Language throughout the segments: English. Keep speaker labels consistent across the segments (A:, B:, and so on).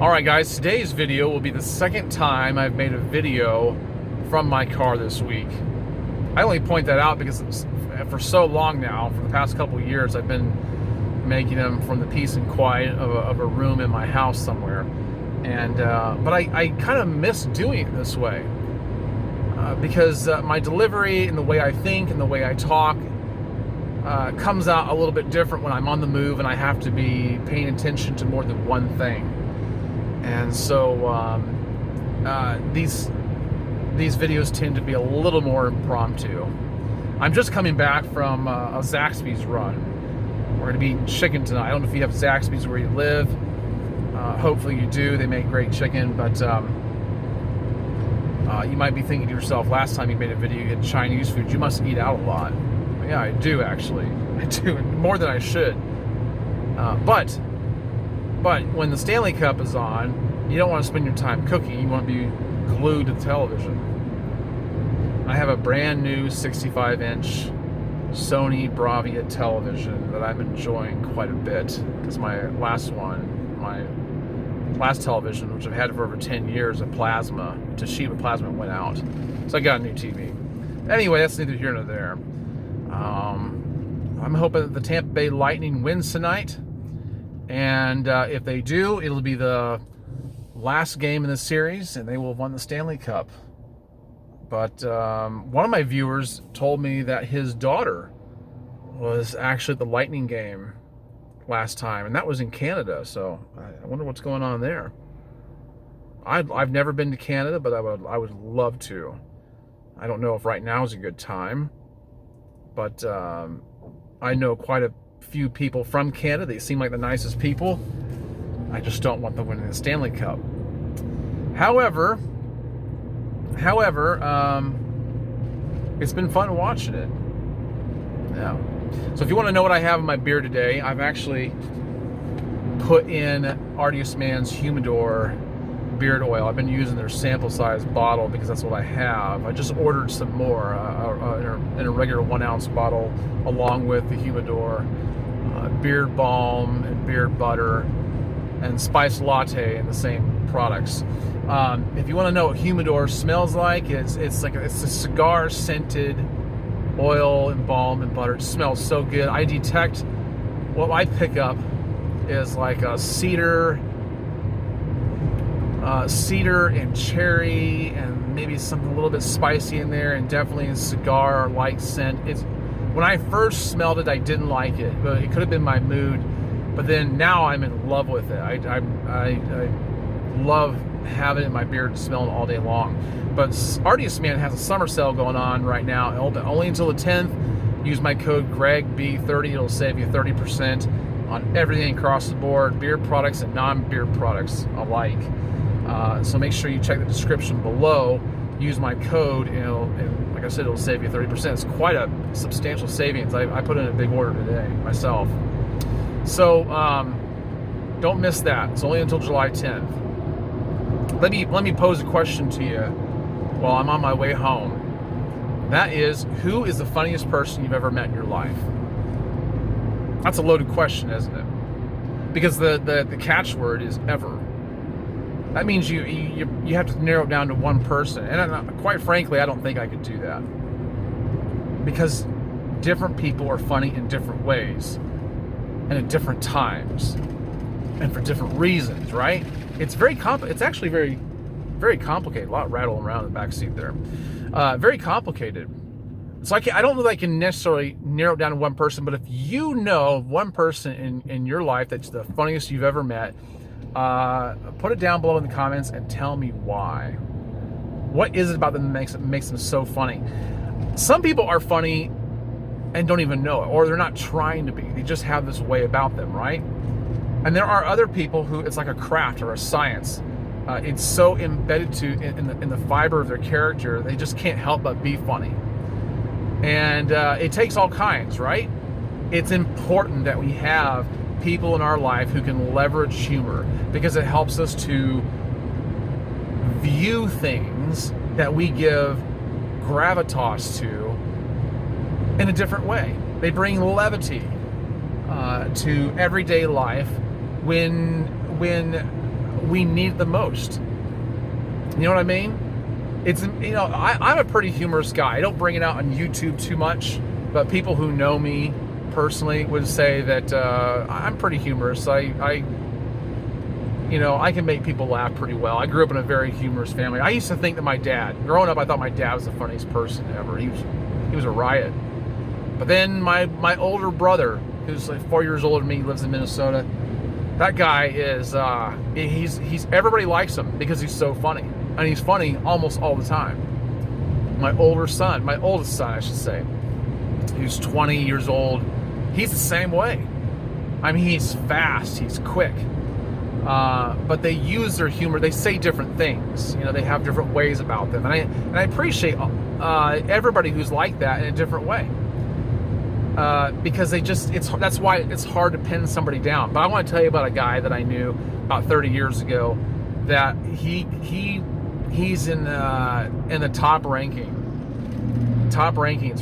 A: Alright guys, today's video will be the second time I've made a video from my car this week. I only point that out because for so long now, for the past couple of years, I've been making them from the peace and quiet of a room in my house somewhere. And but I kind of miss doing it this way because my delivery and the way I think and the way I talk comes out a little bit different when I'm on the move and I have to be paying attention to more than one thing. And so these videos tend to be a little more impromptu. I'm just coming back from a Zaxby's run. We're going to be eating chicken tonight. I don't know if you have Zaxby's where you live. Hopefully you do. They make great chicken, but you might be thinking to yourself, last time you made a video you had Chinese food, you must eat out a lot. Yeah, I do actually. I do, more than I should. But when the Stanley Cup is on, you don't want to spend your time cooking. You want to be glued to the television. I have a brand new 65-inch Sony Bravia television that I'm enjoying quite a bit because my last television, which I've had for over 10 years, a Toshiba plasma, went out. So I got a new TV. Anyway, that's neither here nor there. I'm hoping that the Tampa Bay Lightning wins tonight. And if they do, it'll be the last game in the series, and they will have won the Stanley Cup. But one of my viewers told me that his daughter was actually at the Lightning game last time, and that was in Canada. So I wonder what's going on there. I've never been to Canada, but I would love to. I don't know if right now is a good time, but I know quite a few people from Canada. They seem like the nicest people. I just don't want them winning the Stanley Cup. However, it's been fun watching it. Yeah. So if you want to know what I have in my beer today, I've actually put in Artius Man's Humidor beard oil. I've been using their sample size bottle because that's what I have. I just ordered some more in a regular 1 ounce bottle, along with the Humidor beard balm and beard butter and spice latte in the same products. If you want to know what Humidor smells like, it's a cigar scented oil and balm and butter. It smells so good. I detect what I pick up is like a cedar and cherry and maybe something a little bit spicy in there, and definitely a cigar like scent. When I first smelled it, I didn't like it, but it could have been my mood. But then now I'm in love with it. I love having it in my beard, smelling all day long. But Artius Man has a summer sale going on right now, only until the 10th. Use my code GREGB30. It'll save you 30% on everything across the board, beer products and non-beer products alike. So make sure you check the description below. Use my code, and like I said, it'll save you 30%. It's quite a substantial savings. I put in a big order today myself. So don't miss that. It's only until July 10th. Let me pose a question to you while I'm on my way home. That is, who is the funniest person you've ever met in your life? That's a loaded question, isn't it? Because the catchword is ever. That means you have to narrow it down to one person. And quite frankly, I don't think I could do that. Because different people are funny in different ways and at different times and for different reasons, right? It's it's actually very, very complicated. A lot rattling around in the back seat there. Very complicated. So I don't know that I can necessarily narrow it down to one person, but if you know one person in your life that's the funniest you've ever met, put it down below in the comments and tell me why. What is it about them that makes them so funny? Some people are funny and don't even know it, or they're not trying to be. They just have this way about them, right? And there are other people who it's like a craft or a science. It's so embedded in the fiber of their character, they just can't help but be funny. And it takes all kinds, right? It's important that we have people in our life who can leverage humor, because it helps us to view things that we give gravitas to in a different way. They bring levity to everyday life when we need the most. You know what I mean? It's, I'm a pretty humorous guy. I don't bring it out on YouTube too much, but people who know me personally would say that I'm pretty humorous. I can make people laugh pretty well. I grew up in a very humorous family. I used to think that growing up, I thought my dad was the funniest person ever. He was a riot. But then my older brother, who's like 4 years older than me, lives in Minnesota. That guy is, he's everybody likes him because he's so funny. And he's funny almost all the time. My oldest son, I should say, who's 20 years old, he's the same way. I mean, he's fast, he's quick. But they use their humor, they say different things. They have different ways about them. And I appreciate everybody who's like that in a different way. Because that's why it's hard to pin somebody down. But I want to tell you about a guy that I knew about 30 years ago that he's in the top rankings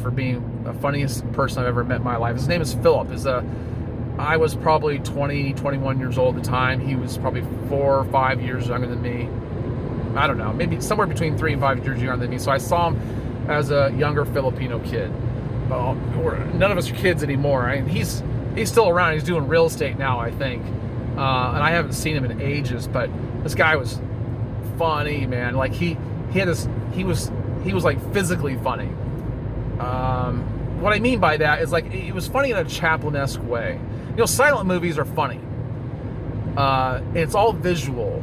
A: for being the funniest person I've ever met in my life. His name is Philip. I was probably 20, 21 years old at the time. He was probably 4 or 5 years younger than me. I don't know, maybe somewhere between 3 and 5 years younger than me. So I saw him as a younger Filipino kid. Well, none of us are kids anymore. He's still around. He's doing real estate now, I think. And I haven't seen him in ages, but this guy was funny, man. Like he was like physically funny. What I mean by that is, like, it was funny in a Chaplin-esque way. Silent movies are funny. It's all visual.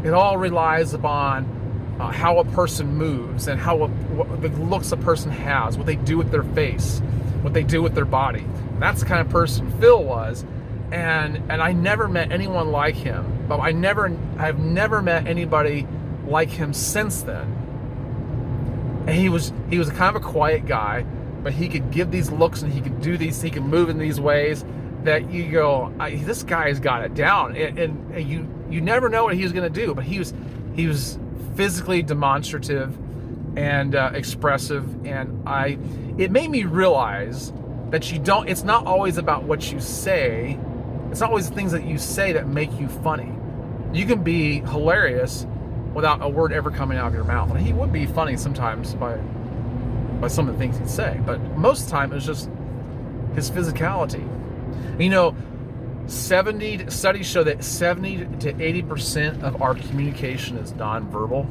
A: It all relies upon how a person moves and what the looks a person has, what they do with their face, what they do with their body. And that's the kind of person Phil was. And I never met anyone like him. But I've never met anybody like him since then. And he was kind of a quiet guy, but he could give these looks and he could move in these ways that you go, this guy's got it down. And you never know what he was going to do, but he was physically demonstrative and expressive, and it made me realize that it's not always about what you say. It's not always the things that you say that make you funny. You can be hilarious without a word ever coming out of your mouth. And he would be funny sometimes by some of the things he'd say, but most of the time it was just his physicality. Studies show that 70 to 80% of our communication is nonverbal.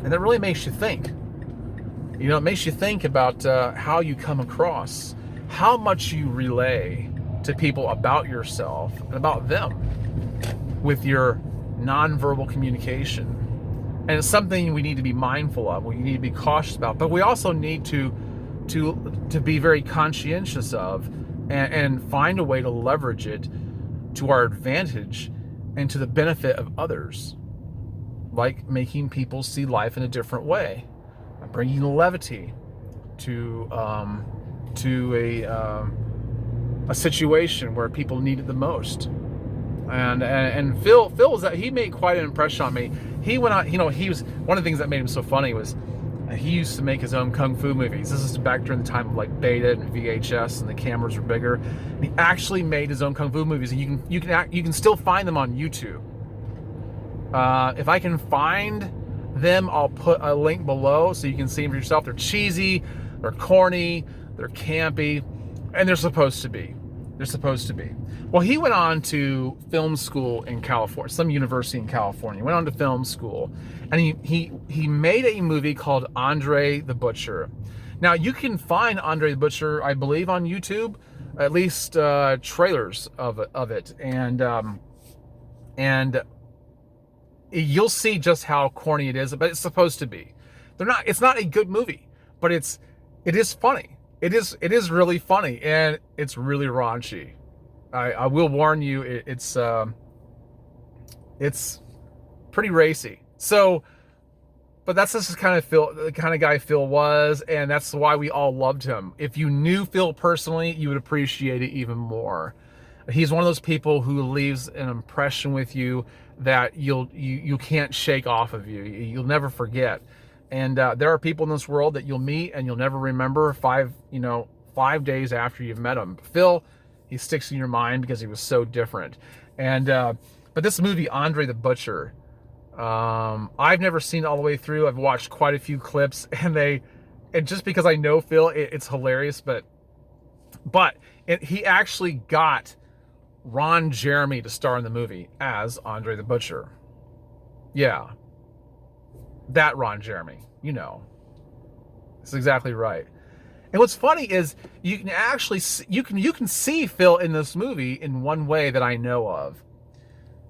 A: And that really makes you think. It makes you think about how you come across, how much you relay to people about yourself and about them with your nonverbal communication. And it's something we need to be mindful of, we need to be cautious about, but we also need to be very conscientious of and find a way to leverage it to our advantage and to the benefit of others, like making people see life in a different way, bringing levity to a situation where people need it the most. And Phil was that he made quite an impression on me. He went on, he was one of the things that made him so funny was he used to make his own kung fu movies. This is back during the time of like beta and VHS, and the cameras were bigger. And he actually made his own kung fu movies, and you can still find them on YouTube. If I can find them, I'll put a link below so you can see them for yourself. They're cheesy, they're corny, they're campy, and they're supposed to be. Well, he went on to film school in California, some university in California. He went on to film school, and he made a movie called Andre the Butcher. Now, you can find Andre the Butcher, I believe, on YouTube, at least trailers of it, and you'll see just how corny it is, but it's supposed to be. It's not a good movie, but it is funny. It is really funny, and it's really raunchy. I will warn you, it's pretty racy. So, but that's just the kind of guy Phil was, and that's why we all loved him. If you knew Phil personally, you would appreciate it even more. He's one of those people who leaves an impression with you that you can't shake off of you. You'll never forget. And there are people in this world that you'll meet and you'll never remember 5 days after you've met them. Phil, he sticks in your mind because he was so different. And but But this movie, Andre the Butcher, I've never seen it all the way through. I've watched quite a few clips, and just because I know Phil, it's hilarious. But he actually got Ron Jeremy to star in the movie as Andre the Butcher. Yeah, that Ron Jeremy, you know, that's exactly right. And what's funny is you can actually you can see Phil in this movie in one way that I know of.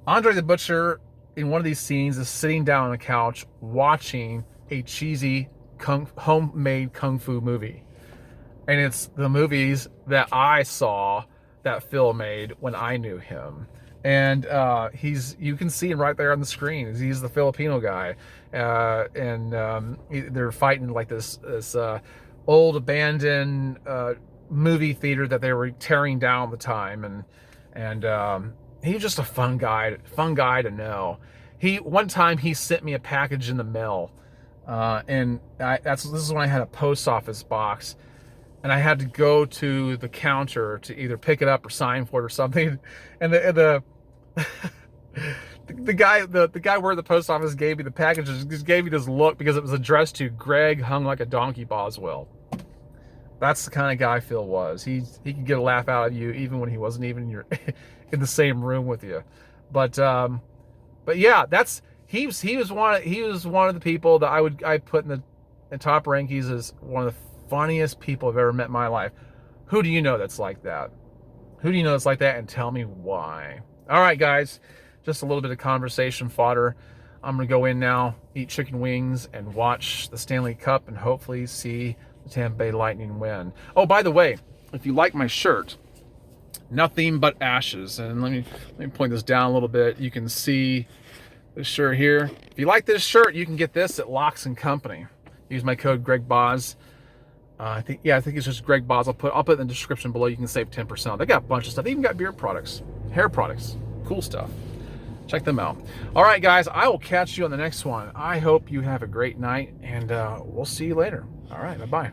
A: Andre the Butcher in one of these scenes is sitting down on the couch watching a cheesy homemade kung fu movie. And it's the movies that I saw that Phil made when I knew him. And you can see him right there on the screen. He's the Filipino guy. They're fighting like this old abandoned movie theater that they were tearing down at the time. And he's just a fun guy to know. One time he sent me a package in the mail, this is when I had a post office box, and I had to go to the counter to either pick it up or sign for it or something. And the guy where the post office gave me the package just gave me this look because it was addressed to Greg hung like a donkey Boswell. That's the kind of guy Phil was. He could get a laugh out of you even when he wasn't even in the same room with you. But yeah, he was one of the people that I put in the top rankings as one of the funniest people I've ever met in my life. Who do you know that's like that? Who do you know that's like that? And tell me why. All right, guys, just a little bit of conversation fodder. I'm gonna go in now, eat chicken wings, and watch the Stanley Cup, and hopefully see the Tampa Bay Lightning win. Oh, by the way, if you like my shirt, Nothing But Ashes, and let me point this down a little bit. You can see this shirt here. If you like this shirt, you can get this at Lox and Co. Use my code GregBoz. I think it's just Greg Boz. I'll put it in the description below. You can save 10%. They got a bunch of stuff. They even got beard products, hair products, cool stuff. Check them out. All right, guys, I will catch you on the next one. I hope you have a great night, and we'll see you later. All right, bye-bye.